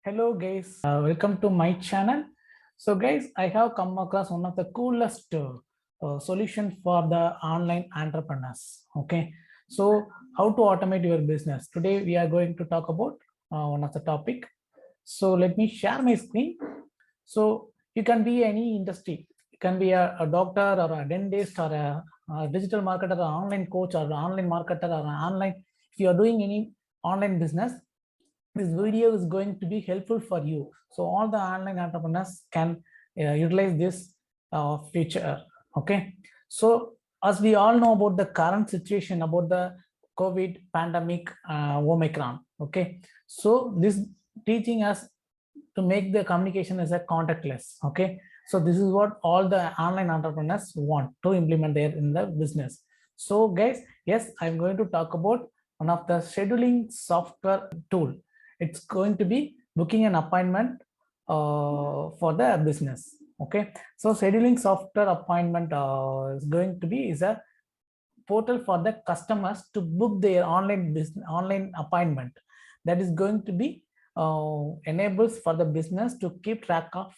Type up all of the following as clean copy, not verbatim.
Hello guys, welcome to my channel. So guys, I have come across one of the coolest solution for the online entrepreneurs. Okay, so how to automate your business. Today we are going to talk about one of the topic. So let me share my screen. So you can be any industry. You can be a doctor or a dentist or a digital marketer or online coach or an online marketer or an online. If you are doing any online business, this video is going to be helpful for you. So all the online entrepreneurs can utilize this feature. Okay. So as we all know about the current situation about the COVID pandemic, Omicron. Okay. So this teaching us to make the communication as a contactless. Okay. So this is what all the online entrepreneurs want to implement there in the business. So guys, yes, I'm going to talk about one of the scheduling software tool. It's going to be booking an appointment for the business. Okay, so scheduling software appointment is going to be is a portal for the customers to book their online business online appointment. That is going to be enables for the business to keep track of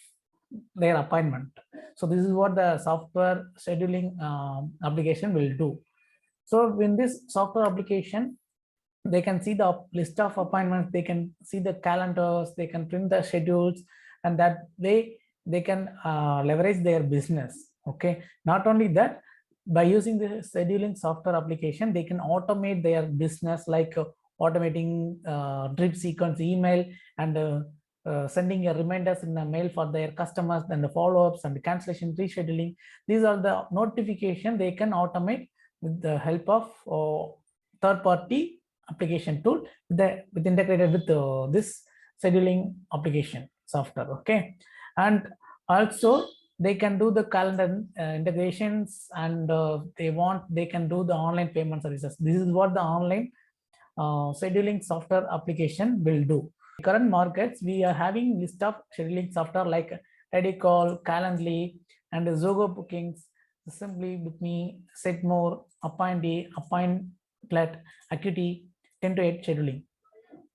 their appointment. So this is what the software scheduling application will do. So in this software application, they can see the list of appointments, they can see the calendars, they can print the schedules, and that they can leverage their business. Okay, not only that, by using the scheduling software application, they can automate their business, like automating drip sequence email and sending a reminders in the mail for their customers, and the follow-ups and the cancellation rescheduling. These are the notification they can automate with the help of third-party application tool with integrated with this scheduling application software. Okay, and also they can do the calendar integrations, and they can do the online payment services. This is what the online scheduling software application will do. Current markets, we are having list of scheduling software like Redicall, Calendly, and Zogo Bookings, Simply Book Me, Setmore, Appointee, Appointlet, Acuity, 10 to 8 scheduling.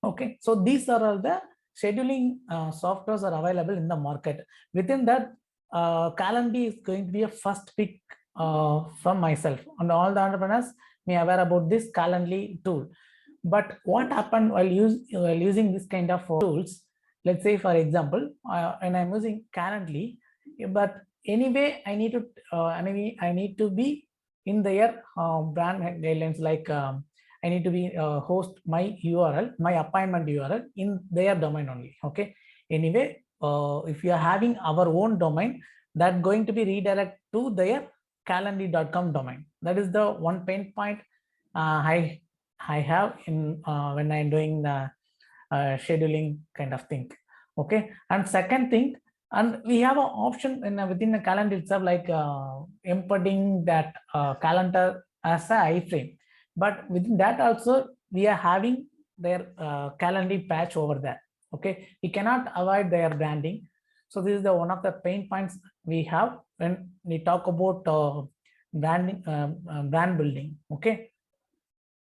Okay, so these are all the scheduling softwares are available in the market. Within that, Calendly is going to be a first pick from myself, and all the entrepreneurs may aware about this Calendly tool. But what happened while using this kind of tools? Let's say, for example, when I'm using Calendly, but anyway, I need to be in their brand guidelines, like I need to be host my URL, my appointment URL in their domain only. Okay. Anyway, if you are having our own domain, that going to be redirect to their calendly.com domain. That is the one pain point I have in when I'm doing the scheduling kind of thing. Okay. And second thing, and we have an option in within the calendar itself, like embedding that calendar as a iframe. But within that also, we are having their Calendly patch over there. Okay, we cannot avoid their branding. So this is the one of the pain points we have when we talk about branding, brand building. Okay,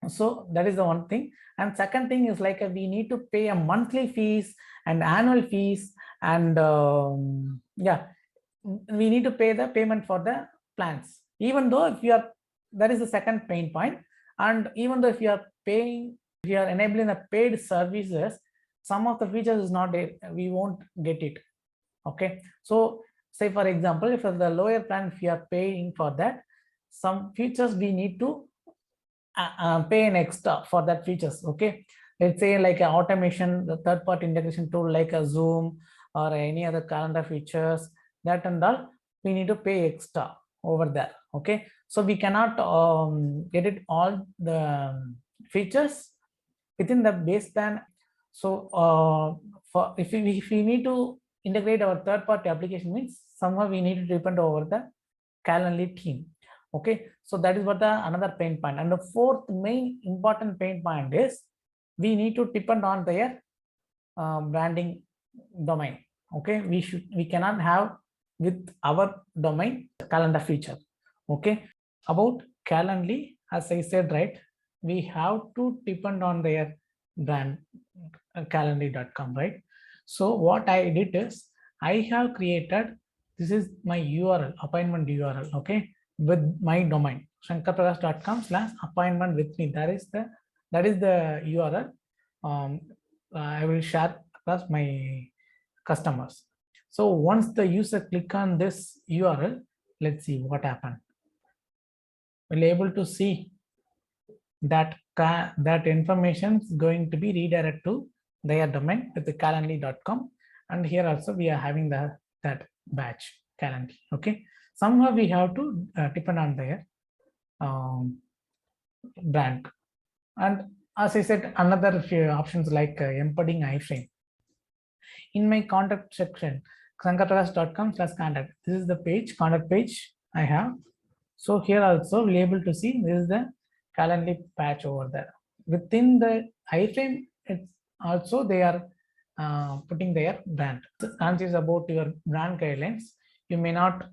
so that is the one thing. And second thing is like we need to pay a monthly fees and annual fees, and yeah, we need to pay the payment for the plans. Even though if you are, that is the second pain point. And even though if you are paying, if you are enabling the paid services, some of the features is not there, we won't get it. Okay, so say for example, if the lower plan, if you are paying for that, some features we need to pay an extra for that features. Okay, let's say like an automation, the third party integration tool like a Zoom or any other calendar features, that and all we need to pay extra over there. Okay, so we cannot get it all the features within the base plan. So for if we need to integrate our third party application, means somehow we need to depend over the Calendly team. Okay, so that is what the another pain point. And the fourth main important pain point is we need to depend on their branding domain. Okay, we cannot have with our domain calendar feature. Okay, about Calendly, as I said, right, we have to depend on their brand calendly.com, right? So what I did is I have created, this is my URL, appointment URL, okay, with my domain, shankarprakash.com/appointment with me. That is the URL. I will share across my customers. So once the user click on this URL, let's see what happened. We'll able to see that that information is going to be redirected to their domain with the calendly.com, and here also we are having that batch Calendly. Okay, somehow we have to depend on their brand. And as I said, another few options like embedding iframe in my contact section, shankarprakash.com/contact. This is the page, contact page I have. So here also we'll able to see this is the Calendly patch over there. Within the iframe, it's also they are putting their brand. Conscious about your brand guidelines, you may not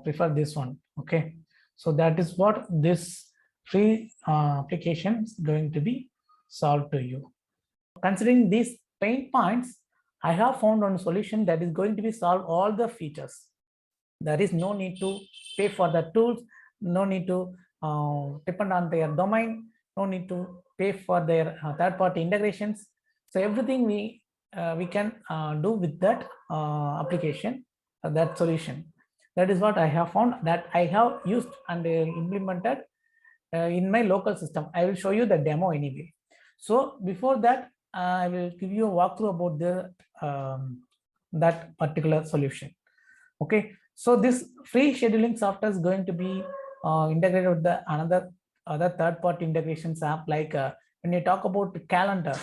prefer this one. Okay, so that is what this free application is going to be solved to you. Considering these pain points, I have found one solution that is going to be solve all the features. There is no need to pay for the tools, no need to depend on their domain, no need to pay for their third-party integrations. So everything we can do with that application, that solution. That is what I have found, that I have used and implemented in my local system. I will show you the demo anyway. So before that, I will give you a walkthrough about the that particular solution. Okay, so this free scheduling software is going to be integrated with the other third-party integrations app, like when you talk about the calendar,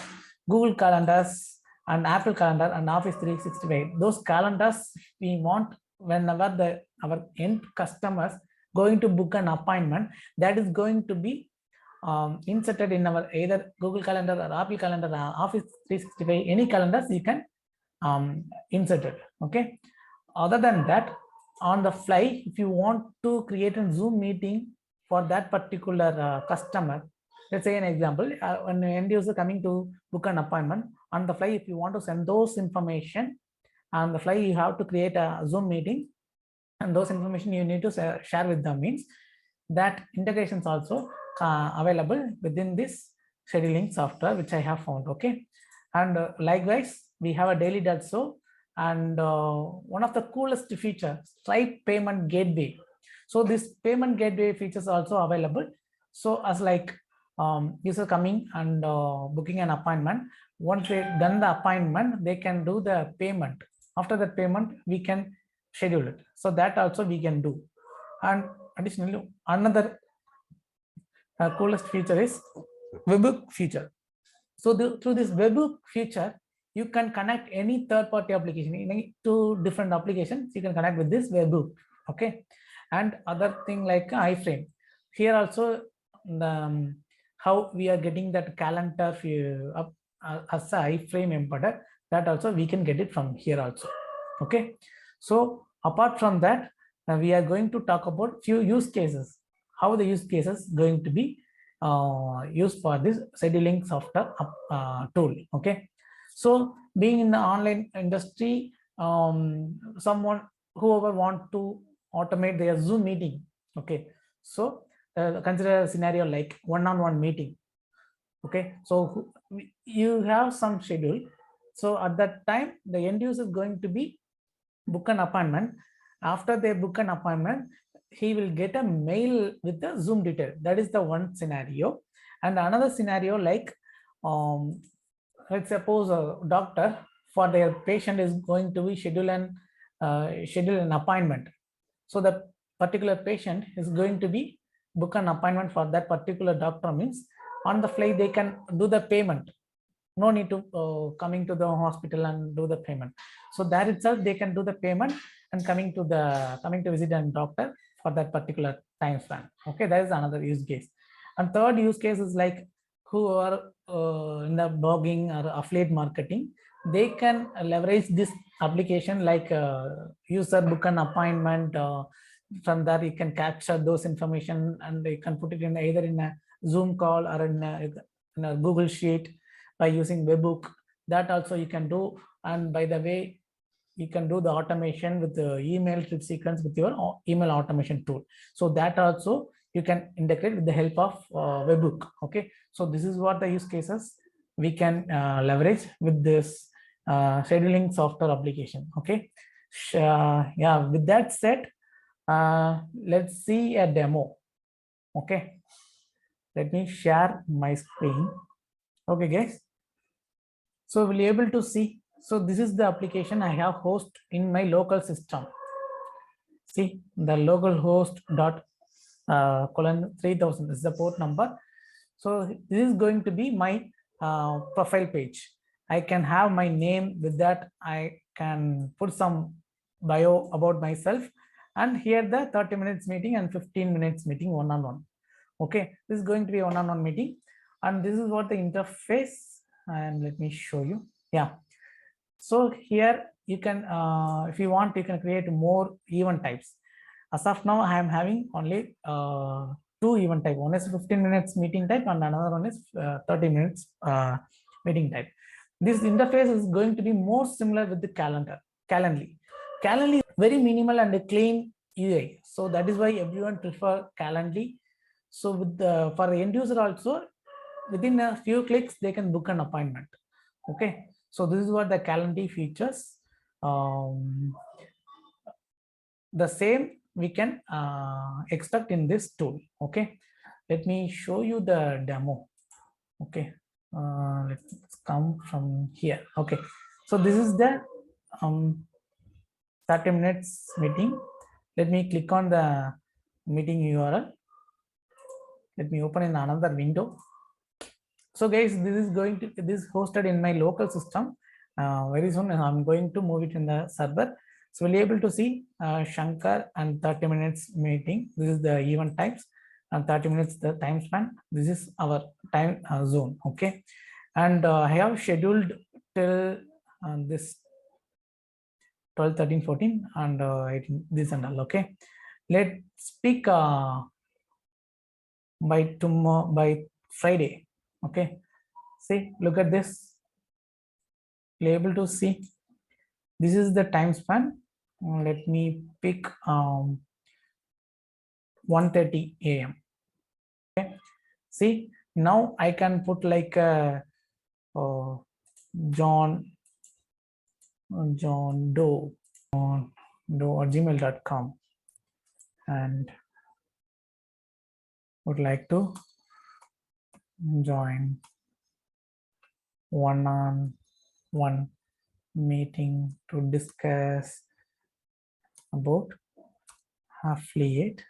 Google Calendars and Apple Calendar and Office 365. Those calendars we want whenever our end customers going to book an appointment, that is going to be inserted in our either Google Calendar or Apple Calendar or Office 365. Any calendars you can insert it. Okay. Other than that, on the fly, if you want to create a Zoom meeting for that particular customer, let's say an example, when an end user coming to book an appointment, on the fly, if you want to send those information, on the fly, you have to create a Zoom meeting, and those information you need to share with them. Means that integrations also available within this scheduling software, which I have found. Okay, and likewise, we have a daily also. And one of the coolest feature, Stripe payment gateway. So this payment gateway features also available. So as like user coming and booking an appointment, once they done the appointment, they can do the payment. After that payment, we can schedule it. So that also we can do. And additionally, another coolest feature is webhook feature. So through this webhook feature, you can connect any third-party application, any two different applications, you can connect with this webhook. Okay, and other thing like iframe. Here also, how we are getting that calendar as a iframe embedded, that also we can get it from here also. Okay, so apart from that, we are going to talk about few use cases. How the use cases going to be used for this scheduling software tool. Okay. So being in the online industry, someone, whoever want to automate their Zoom meeting. Okay. So consider a scenario like one-on-one meeting. Okay. So you have some schedule. So at that time, the end user is going to be book an appointment. After they book an appointment, he will get a mail with the Zoom detail. That is the one scenario. And another scenario like, let's suppose a doctor for their patient is going to be schedule an appointment. So the particular patient is going to be book an appointment for that particular doctor. Means on the fly they can do the payment. No need to coming to the hospital and do the payment. So there itself they can do the payment and coming to visit a doctor for that particular time span. Okay, that is another use case. And third use case is like who are in the blogging or affiliate marketing, they can leverage this application like user book an appointment. From there you can capture those information and you can put it in either in a Zoom call or in a Google Sheet by using webhook. that also you can do. And by the way, you can do the automation with the email trip sequence with your email automation tool. So that also you can integrate with the help of webhook. Okay, so this is what the use cases we can leverage with this scheduling software application. Okay, yeah, with that said, let's see a demo. Okay, let me share my screen. Okay guys, so we'll be able to see. So this is the application I have host in my local system. See, the local host dot colon 3000 is the port number. So this is going to be my profile page. I can have my name. With that, I can put some bio about myself, and here the 30 minutes meeting and 15 minutes meeting one-on-one. Okay, this is going to be a one-on-one meeting, and this is what the interface. And let me show you. Yeah, so here you can, if you want, you can create more event types. As of now, I am having only two event type. One is 15 minutes meeting type, and another one is 30 minutes meeting type. This interface is going to be more similar with the Calendly. Calendly is very minimal and a clean UI, so that is why everyone prefer Calendly. So with the, for the end user also, within a few clicks they can book an appointment. Okay, so this is what the Calendly features. The same we can expect in this tool. Okay, let me show you the demo. Okay, let's come from here. Okay, so this is the 30 minutes meeting. Let me click on the meeting URL. Let me open in another window. So guys, this is going to, this is hosted in my local system. Very soon I'm going to move it in the server. So we'll be able to see Shankar and 30 minutes meeting. This is the event types, and 30 minutes the time span. This is our time zone. Okay, and I have scheduled till this 12, 13, 14, and 18, this and all. Okay, let's speak by tomorrow, by Friday. Okay, see, look at this. You're able to see this is the time span. Let me pick 1:30 a.m. Okay, see, now I can put like John Doe at gmail.com, and would like to join one-on-one meeting to discuss about affiliate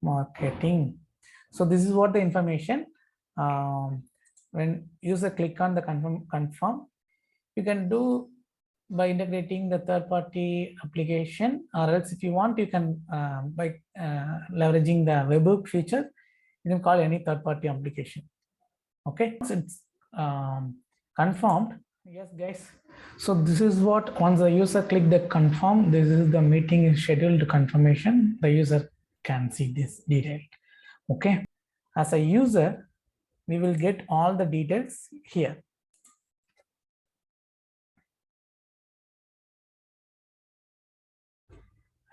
marketing. So this is what the information. When user click on the confirm, you can do by integrating the third-party application, or else if you want, you can by leveraging the webhook feature, you can call any third-party application. Okay, so it's confirmed. Yes guys, so this is what, once the user click the confirm, this is the meeting is scheduled confirmation. The user can see this detail. Okay, as a user we will get all the details here.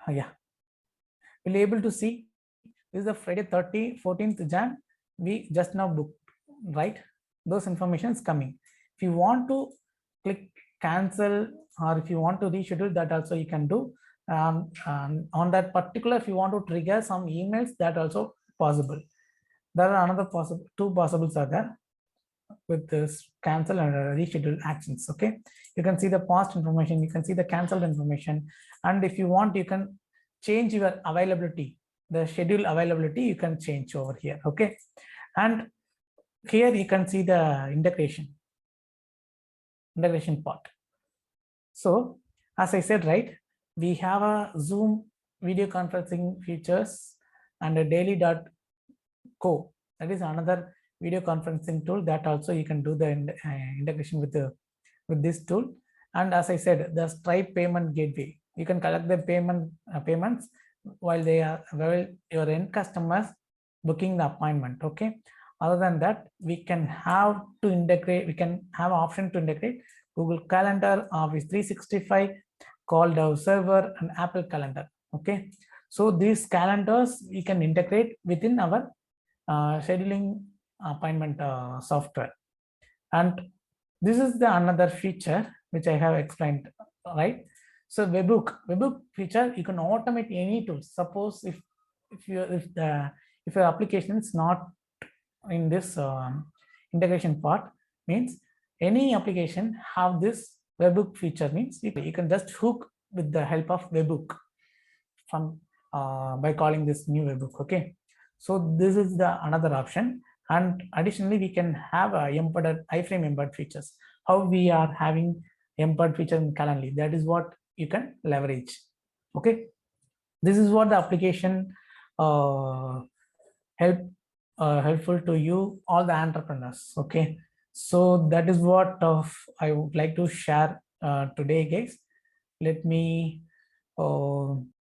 Yeah, we'll be able to see this is the Friday 14th Jan. We just now booked, right? Those information is coming. If you want to click cancel, or if you want to reschedule, that also you can do. On that particular, if you want to trigger some emails, that also possible. There are another possible, two possibles are there with this cancel and reschedule actions. Okay, you can see the past information, you can see the canceled information, and if you want, you can change your availability, the schedule availability you can change over here. Okay, and here you can see the integration part. So as I said, right, we have a Zoom video conferencing features and a daily.co, that is another video conferencing tool that also you can do the integration with this tool. And as I said, the Stripe payment gateway, you can collect the payments while they are, well, your end customers booking the appointment. Okay, other than that, we can have to integrate, we can have an option to integrate Google Calendar, Office 365, called our server, and Apple Calendar. Okay, so these calendars we can integrate within our scheduling appointment software. And this is the another feature which I have explained, right? So webhook feature, you can automate any tool. Suppose if your application is not in this integration part, means any application have this webhook feature, means you can just hook with the help of webhook from by calling this new webhook. Okay, so this is the another option. And additionally, we can have a embedded iframe embed features. How we are having embed feature in Calendly, that is what you can leverage. Okay, this is what the application helpful to you, all the entrepreneurs. Okay, so that is what I would like to share today, guys. Let me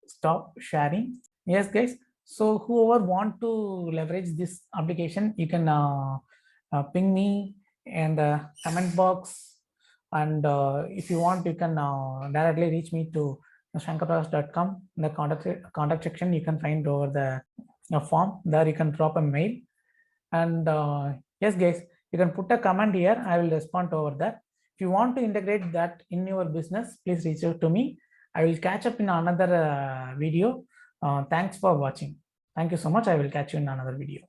stop sharing. Yes, guys. So whoever want to leverage this application, you can ping me in the comment box. And if you want, you can directly reach me to shankarprakash.com. In the contact section, you can find over the form. There you can drop a mail. And yes, guys, you can put a comment here. I will respond over that. If you want to integrate that in your business, please reach out to me. I will catch up in another video. Thanks for watching. Thank you so much. I will catch you in another video.